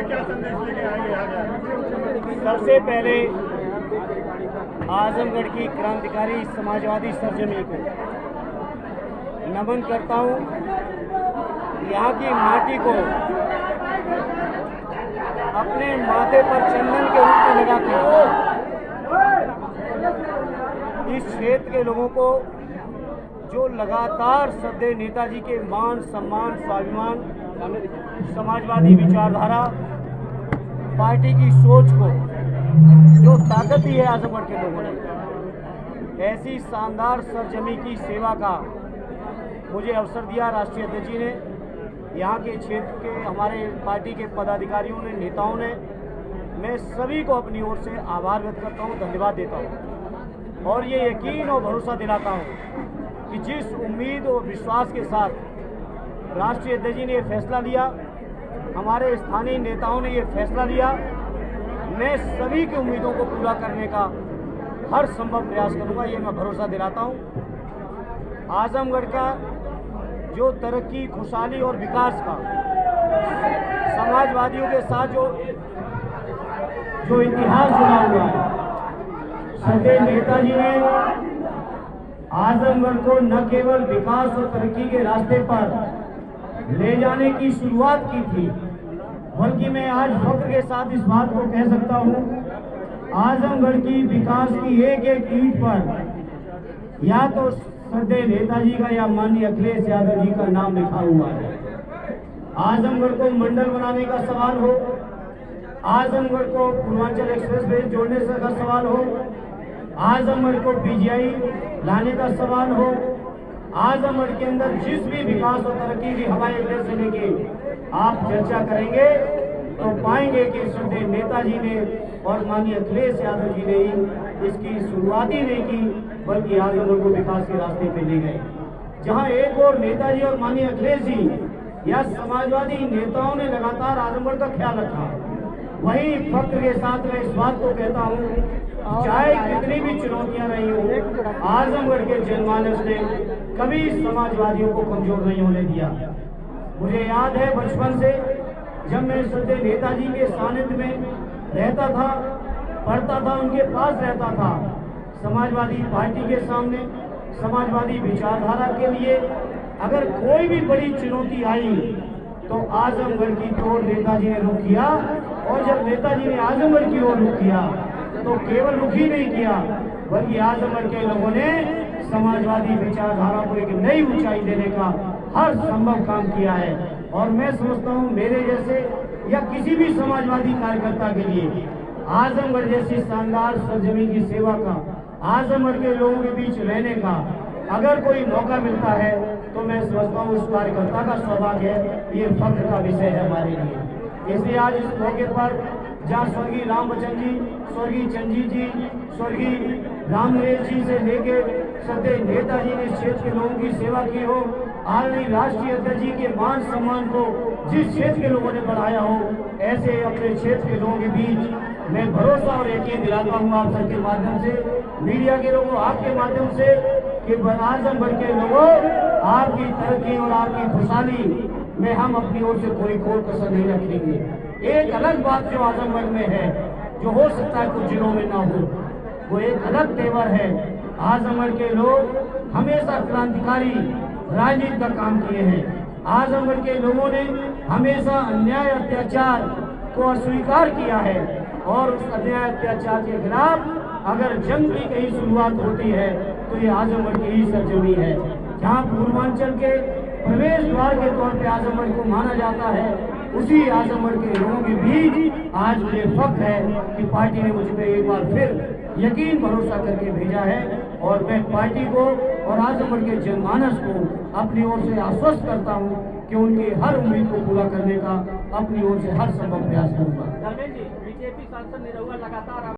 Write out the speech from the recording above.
है, क्या संदेश लेके आगे? सबसे पहले आजमगढ़ की क्रांतिकारी समाजवादी सरजमी को नमन करता हूँ। यहाँ की माटी को अपने माथे पर चंदन के रूप में लगाकर इस क्षेत्र के लोगों को जो लगातार श्रद्धेय नेताजी के मान सम्मान स्वाभिमान समाजवादी विचारधारा पार्टी की सोच को जो ताकत दी है आजमगढ़ के लोगों ने, ऐसी शानदार सरजमी की सेवा का मुझे अवसर दिया राष्ट्रीय अध्यक्ष जी ने। यहाँ के क्षेत्र के हमारे पार्टी के पदाधिकारियों ने, नेताओं ने, मैं सभी को अपनी ओर से आभार व्यक्त करता हूँ, धन्यवाद देता हूँ और ये यकीन और भरोसा दिलाता हूँ कि जिस उम्मीद और विश्वास के साथ राष्ट्रीय अध्यक्ष जी ने ये फैसला लिया, हमारे स्थानीय नेताओं ने ये फैसला लिया, मैं सभी की उम्मीदों को पूरा करने का हर संभव प्रयास करूंगा, ये मैं भरोसा दिलाता हूं। आजमगढ़ का जो तरक्की, खुशहाली और विकास का समाजवादियों के साथ जो इतिहास जुड़ा हुआ है, श्रद्धेय नेताजी ने आजमगढ़ को न केवल विकास और तरक्की के रास्ते पर ले जाने की शुरुआत की थी, बल्कि मैं आज फख्र के साथ इस बात को कह सकता हूं, आजमगढ़ की विकास की एक एक ईंट पर या तो श्रद्धेय नेताजी का या माननीय अखिलेश यादव जी का नाम लिखा हुआ है। आजमगढ़ को मंडल बनाने का सवाल हो, आजमगढ़ को पूर्वांचल एक्सप्रेस वे जोड़ने का सवाल हो, आजमगढ़ को पीजीआई लाने का सवाल हो, आजमगढ़ के अंदर जिस भी विकास और तरक्की की हवाई अड्डे से लेके आप चर्चा करेंगे तो पाएंगे कि श्रद्धेय नेताजी ने और माननीय अखिलेश यादव जी ने ही इसकी शुरुआत ही नहीं की, बल्कि आजमगढ़ को विकास के रास्ते पे ले गए। जहां एक और नेताजी और माननीय अखिलेश जी या समाजवादी नेताओं ने लगातार आजमगढ़ का ख्याल रखा, वहीं फख्र के साथ मैं इस बात को कहता हूँ, चाहे कितनी भी चुनौतियां रही हो, आजमगढ़ के जनमानस ने कभी समाजवादियों को कमजोर नहीं होने दिया। मुझे याद है बचपन से जब मैं श्रद्धेय नेताजी के सानिध्य में रहता था, पढ़ता था, उनके पास रहता था, समाजवादी पार्टी के सामने समाजवादी विचारधारा के लिए अगर कोई भी बड़ी चुनौती आई तो आजमगढ़ की ओर नेताजी ने रुख किया, और जब नेताजी ने आजमगढ़ की ओर रुख किया तो केवल रुख ही नहीं किया, बल्कि आजमगढ़ के लोगों ने समाजवादी विचारधारा को एक नई ऊंचाई देने का हर संभव काम किया है। और मैं समझता हूं मेरे जैसे या किसी भी समाजवादी कार्यकर्ता के लिए आजमगढ़ जैसी शानदार सरजमी की सेवा का, आजमगढ़ के लोगों के बीच रहने का अगर कोई मौका मिलता है तो मैं समझता हूँ उस कार्यकर्ता का सौभाग्य है, ये फख्र का विषय है हमारे लिए। इसलिए आज इस मौके पर जहाँ स्वर्गीय रामबच्चन जी, स्वर्गीय चंजी जी, स्वर्गीय रामनरेश जी से लेके श्रद्धेय नेताजी ने क्षेत्र के लोगों की सेवा की हो, आदरणीय राष्ट्रीय अध्यक्ष जी के मान सम्मान को जिस क्षेत्र के लोगों ने बढ़ाया हो, ऐसे अपने क्षेत्र के लोगों के बीच मैं भरोसा और यकीन दिलाता हूँ आप सबके माध्यम से, मीडिया के लोगों, आपके माध्यम से, कि आजमगढ़ के लोगों आपकी तरक्की और आपकी खुशहाली में हम अपनी ओर से कोई कोर कसर नहीं रखेंगे। एक अलग बात जो आजमगढ़ में है, जो हो सकता है कुछ जिलों में ना हो, वो एक अलग तेवर है। आजमगढ़ के लोग हमेशा क्रांतिकारी राजनीति का काम किए हैं। आजमगढ़ के लोगों ने हमेशा अन्याय अत्याचार को अस्वीकार किया है, और उस अन्याय अत्याचार के खिलाफ अगर जंग की कहीं शुरुआत होती है तो ये आजमगढ़ की ही सरजमी है, जहाँ पूर्वांचल के प्रवेश द्वार के तौर पे आजमगढ़ को माना जाता है। उसी आजमगढ़ के लोगों के बीच आज मुझे फख्र है कि पार्टी ने मुझ पर एक बार फिर यकीन भरोसा करके भेजा है, और मैं पार्टी को और आजमगढ़ के जनमानस को अपनी ओर से आश्वस्त करता हूं कि उनकी हर उम्मीद को पूरा करने का अपनी ओर से हर संभव प्रयास करूंगा। बीजेपी सांसद निरहुआ लगातार